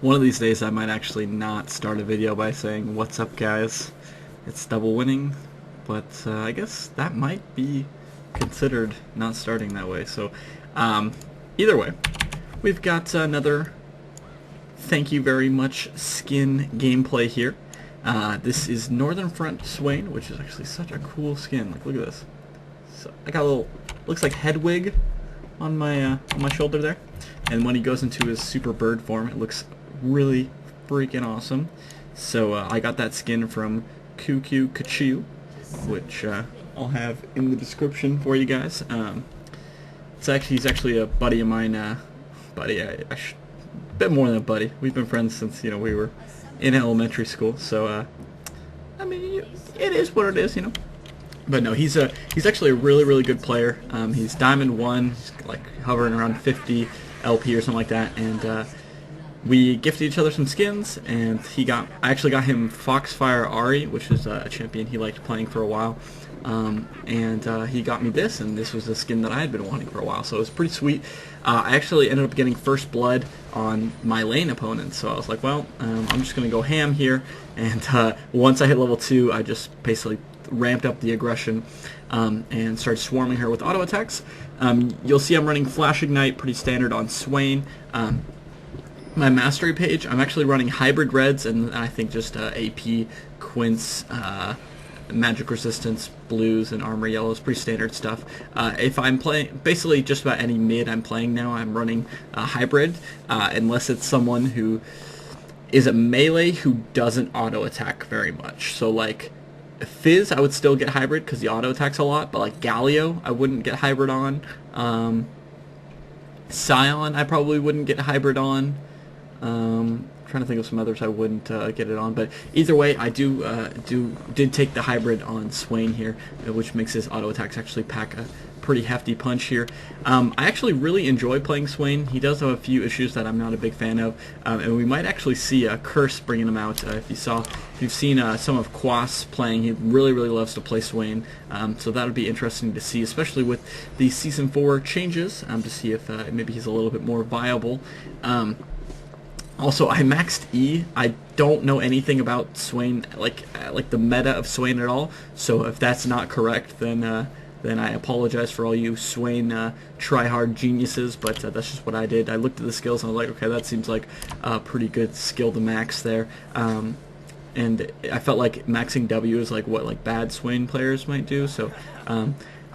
One of these days I might actually not start a video by saying, "What's up guys, it's DoubleWinning," but I guess that might be considered not starting that way. So um, either way, we've got another thank you very much skin gameplay here. This is Northern Front Swain, which is actually such a cool skin. Like, look at this. So I got a little, looks like head wig on my shoulder there, and when he goes into his super bird form, it looks really freaking awesome. So I got that skin from Koocoocachoo, which I'll have in the description for you guys. He's actually a buddy of mine. A bit more than a buddy. We've been friends since we were in elementary school. So I mean, it is what it is. But no, he's actually a really really good player. He's Diamond 1, he's like hovering around 50 LP or something like that, and we gifted each other some skins, and I actually got him Foxfire Ari, which is a champion he liked playing for a while, and he got me this, and this was a skin that I had been wanting for a while, so it was pretty sweet. I actually ended up getting first blood on my lane opponent, so I was like, well, I'm just going to go ham here, and once I hit level 2, I just basically ramped up the aggression and started swarming her with auto attacks. You'll see I'm running Flash Ignite, pretty standard on Swain. My mastery page, I'm actually running hybrid reds, and I think just AP, Quince, magic resistance, blues, and armor yellows, pretty standard stuff. If I'm playing, basically just about any mid I'm playing now, I'm running hybrid, unless it's someone who is a melee who doesn't auto attack very much. So like Fizz, I would still get hybrid because the auto attacks a lot, but like Galio, I wouldn't get hybrid on. Scion, I probably wouldn't get hybrid on. Trying to think of some others I wouldn't get it on, but either way, I did take the hybrid on Swain here, which makes his auto attacks actually pack a pretty hefty punch here. I actually really enjoy playing Swain. He does have a few issues that I'm not a big fan of, and we might actually see a Curse bringing him out. If you've seen some of Quas playing, he really loves to play Swain, so that would be interesting to see, especially with the Season 4 changes, to see if maybe he's a little bit more viable. Also, I maxed E. I don't know anything about Swain, like the meta of Swain at all. So if that's not correct, then I apologize for all you Swain try-hard geniuses. But that's just what I did. I looked at the skills and I was like, okay, that seems like a pretty good skill to max there. And I felt like maxing W is like what bad Swain players might do. So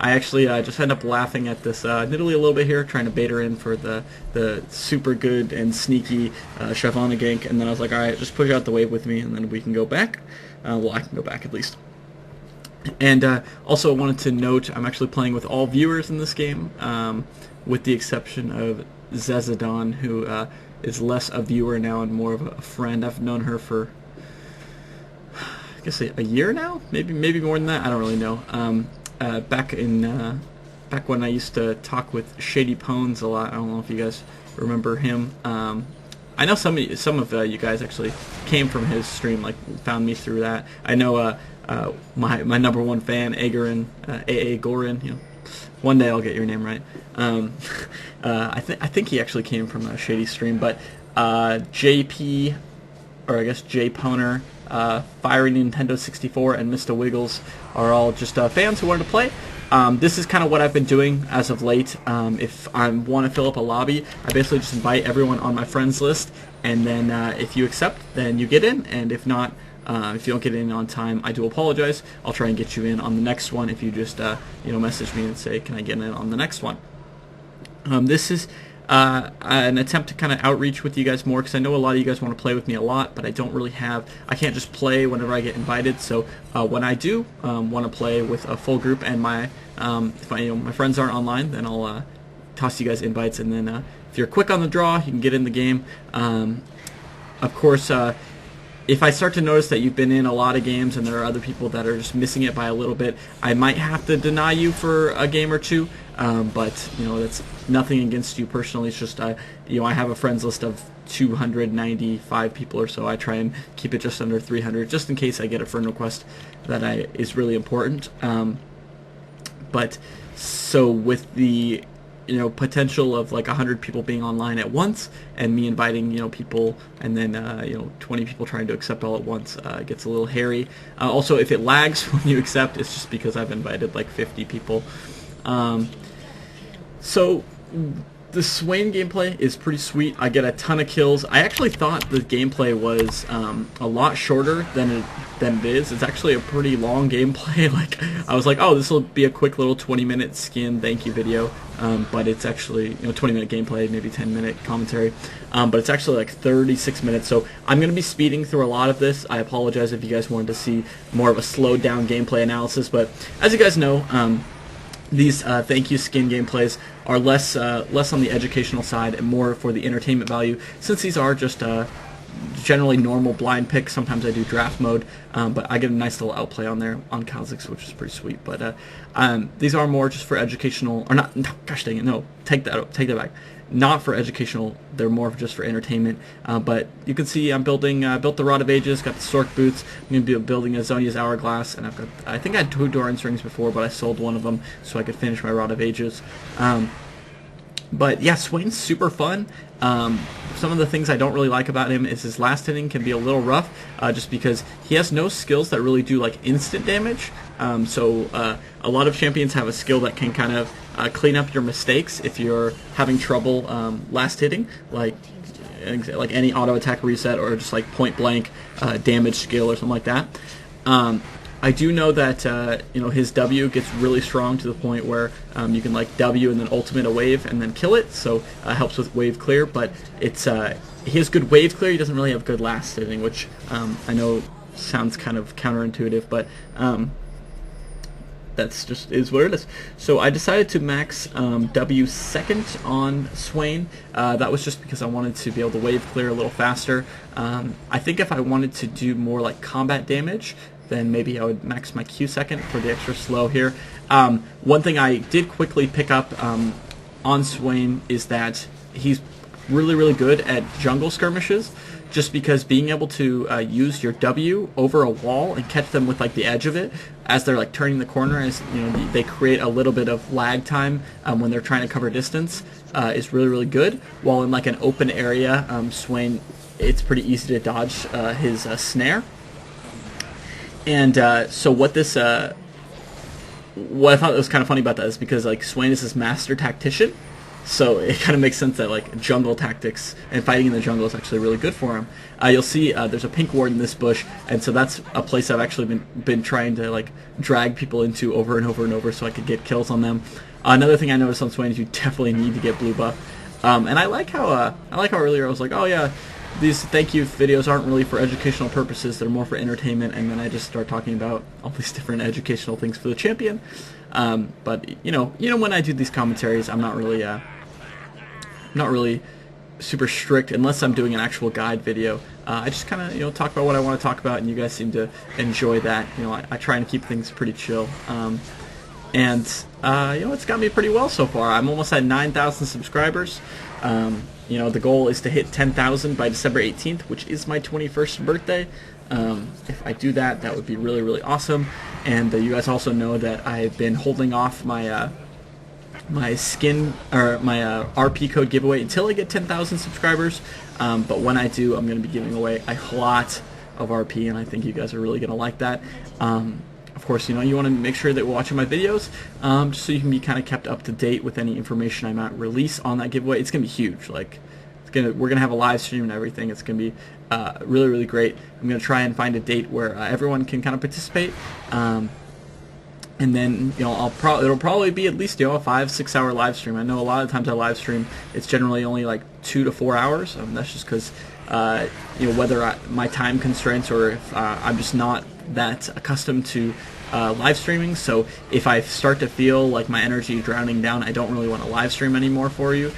I actually just end up laughing at this Nidalee a little bit here, trying to bait her in for the super good and sneaky Shyvana gank, and then I was like, alright, just push out the wave with me, and then we can go back. Well, I can go back at least. And also I wanted to note, I'm actually playing with all viewers in this game, with the exception of Zezadon, who is less a viewer now and more of a friend. I've known her for, I guess, a year now? Maybe more than that? I don't really know. Back when I used to talk with Shady Pones a lot. I don't know if you guys remember him. I know some of you guys actually came from his stream, like found me through that. I know my number one fan, Agorin, AA Gorin. One day I'll get your name right. I think he actually came from a Shady stream, but JP, or I guess J Poner, Fiery Nintendo 64, and Mr. Wiggles are all just fans who wanted to play. This is kind of what I've been doing as of late. If I want to fill up a lobby, I basically just invite everyone on my friends list, and then if you accept, then you get in, and if not, if you don't get in on time, I do apologize. I'll try and get you in on the next one if you just message me and say, can I get in on the next one? This is an attempt to kind of outreach with you guys more, because I know a lot of you guys want to play with me a lot, but I can't just play whenever I get invited. So when I do want to play with a full group, and if my friends aren't online, then I'll toss you guys invites, and then if you're quick on the draw, you can get in the game. Of course, if I start to notice that you've been in a lot of games and there are other people that are just missing it by a little bit, I might have to deny you for a game or two, but that's nothing against you personally. It's just I have a friends list of 295 people or so. I try and keep it just under 300, just in case I get a friend request that is really important. But so with the potential of like 100 people being online at once, and me inviting people, and then 20 people trying to accept all at once gets a little hairy. Also, if it lags when you accept, it's just because I've invited like 50 people. So the Swain gameplay is pretty sweet. I get a ton of kills. I actually thought the gameplay was a lot shorter than it is. It's actually a pretty long gameplay. Like, I was like, oh, this will be a quick little 20-minute skin thank you video, but it's actually 20-minute gameplay, maybe 10-minute commentary, but it's actually like 36 minutes. So I'm going to be speeding through a lot of this. I apologize if you guys wanted to see more of a slowed down gameplay analysis, but as you guys know, these thank you skin gameplays are less on the educational side and more for the entertainment value, since these are just generally normal blind picks. Sometimes I do draft mode, but I get a nice little outplay on there on Kha'Zix, which is pretty sweet. But these are more just for educational, or not. No, gosh dang it, no, take that back. Not for educational. They're more just for entertainment. But you can see I'm built the Rod of Ages, got the Stork boots. I'm going to be building a Zonia's Hourglass, and I think I had 2 Doran's rings before, but I sold one of them so I could finish my Rod of Ages. But yeah, Swain's super fun. Some of the things I don't really like about him is his last hitting can be a little rough, just because he has no skills that really do like instant damage. So a lot of champions have a skill that can kind of clean up your mistakes if you're having trouble last hitting, like any auto attack reset or just like point blank damage skill or something like that. I do know that his W gets really strong to the point where you can like W and then ultimate a wave and then kill it, so it helps with wave clear. But it's he has good wave clear. He doesn't really have good last hitting, which I know sounds kind of counterintuitive, but that's just is what it is. So I decided to max W second on Swain. That was just because I wanted to be able to wave clear a little faster. I think if I wanted to do more like combat damage, then maybe I would max my Q second for the extra slow here. One thing I did quickly pick up on Swain is that he's really good at jungle skirmishes, just because being able to use your W over a wall and catch them with like the edge of it as they're like turning the corner, as they create a little bit of lag time when they're trying to cover distance, is really good. While in like an open area, Swain, it's pretty easy to dodge his snare. And so what I thought was kind of funny about that is because like Swain is this master tactician, so it kind of makes sense that like jungle tactics and fighting in the jungle is actually really good for him. You'll see there's a pink ward in this bush, and so that's a place I've actually been trying to like drag people into over and over so I could get kills on them. Another thing I noticed on Swain is you definitely need to get blue buff, and I like how earlier I was like, oh yeah, these thank you videos aren't really for educational purposes, they're more for entertainment, and then I just start talking about all these different educational things for the champion. But when I do these commentaries, I'm not really super strict unless I'm doing an actual guide video. I just kind of talk about what I want to talk about, and you guys seem to enjoy that. I try and keep things pretty chill. And it's got me pretty well so far. I'm almost at 9,000 subscribers. The goal is to hit 10,000 by December 18th, which is my 21st birthday. If I do that, that would be really awesome. And you guys also know that I've been holding off my my skin or my RP code giveaway until I get 10,000 subscribers. But when I do, I'm going to be giving away a lot of RP, and I think you guys are really going to like that. Of course, you want to make sure that you're watching my videos, just so you can be kind of kept up to date with any information I might release on that giveaway. It's going to be huge. Like, we're going to have a live stream and everything. It's going to be really great. I'm going to try and find a date where everyone can kind of participate. And then, it'll probably be at least, a 5-6 hour live stream. I know a lot of times I live stream, it's generally only like 2 to 4 hours. That's just because, whether my time constraints or if I'm just not that accustomed to live streaming. So if I start to feel like my energy drowning down, I don't really want to live stream anymore for you,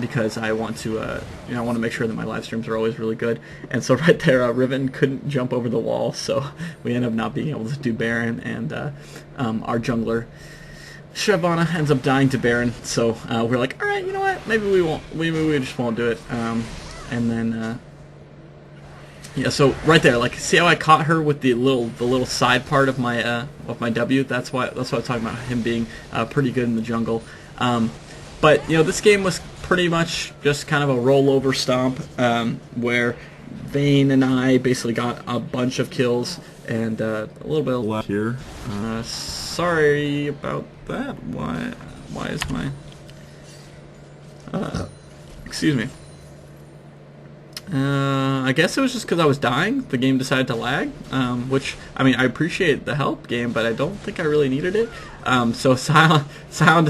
because I want to, I want to make sure that my live streams are always really good. And so right there, Riven couldn't jump over the wall, so we end up not being able to do Baron, and our jungler Shyvana ends up dying to Baron. So we're like, all right, you know what? Maybe we won't. Maybe we just won't do it. And then. Yeah, so right there, like, see how I caught her with the little side part of my W? That's why I was talking about him being pretty good in the jungle. But this game was pretty much just kind of a rollover stomp, where Vane and I basically got a bunch of kills and a little bit of left here. Sorry about that. Why is my excuse me. I guess it was just because I was dying. The game decided to lag, which, I mean, I appreciate the help, game, but I don't think I really needed it. So Sion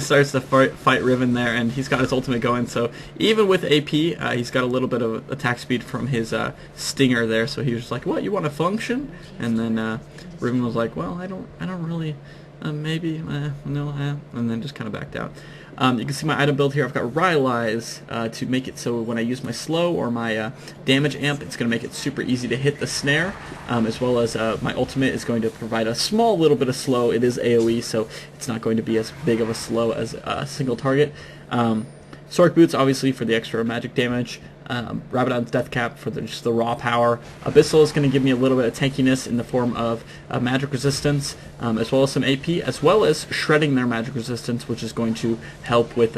starts to fight Riven there, and he's got his ultimate going. So even with AP, he's got a little bit of attack speed from his stinger there. So he was just like, "What, you want to function?" And then Riven was like, "Well, I don't really, maybe, no," and then just kind of backed out. You can see my item build here. I've got Rylai's to make it so when I use my slow or my damage amp, it's going to make it super easy to hit the snare, as well as my ultimate is going to provide a small little bit of slow. It is AoE, so it's not going to be as big of a slow as a single target. Sork Boots, obviously, for the extra magic damage. Rabadon's Death Cap for just the raw power. Abyssal is going to give me a little bit of tankiness in the form of magic resistance, as well as some AP, as well as shredding their magic resistance, which is going to help with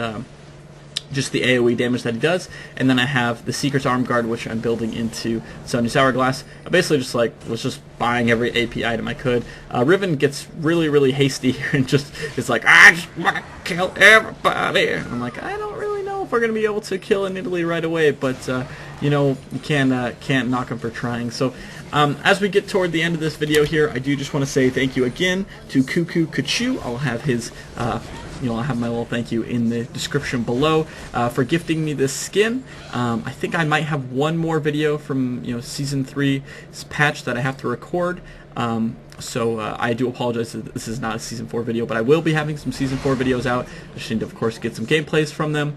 just the AoE damage that he does. And then I have the Seeker's Arm Guard, which I'm building into Sony's Hourglass. I basically just was just buying every AP item I could. Riven gets really, really hasty here and just is like, "I just want to kill everybody." And I'm like, I don't really know if we're going to be able to kill in Italy right away, but you can't knock him for trying. So as we get toward the end of this video here, I do just want to say thank you again to Koocoocachoo. I'll have his I'll have my little thank you in the description below for gifting me this skin. I think I might have one more video from Season 3's patch that I have to record. So I do apologize that this is not a Season 4 video, but I will be having some Season 4 videos out. I just need to, of course, get some gameplays from them,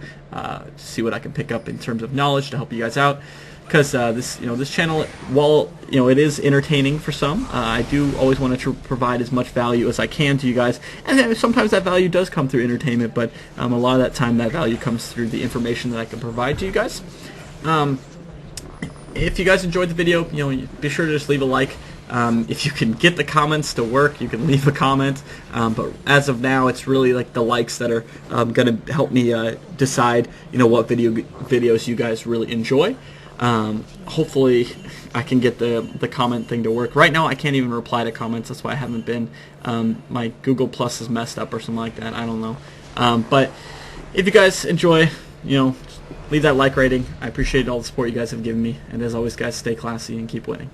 see what I can pick up in terms of knowledge to help you guys out. Because this channel, while it is entertaining for some, I do always want to provide as much value as I can to you guys, and sometimes that value does come through entertainment, but a lot of that time that value comes through the information that I can provide to you guys. If you guys enjoyed the video, be sure to just leave a like. If you can get the comments to work, you can leave a comment. But as of now, it's really like the likes that are going to help me decide, what videos you guys really enjoy. Hopefully I can get the comment thing to work. Right now I can't even reply to comments. That's why I haven't been. My Google Plus is messed up or something like that. I don't know. But if you guys enjoy, leave that like rating. I appreciate all the support you guys have given me. And as always, guys, stay classy and keep winning.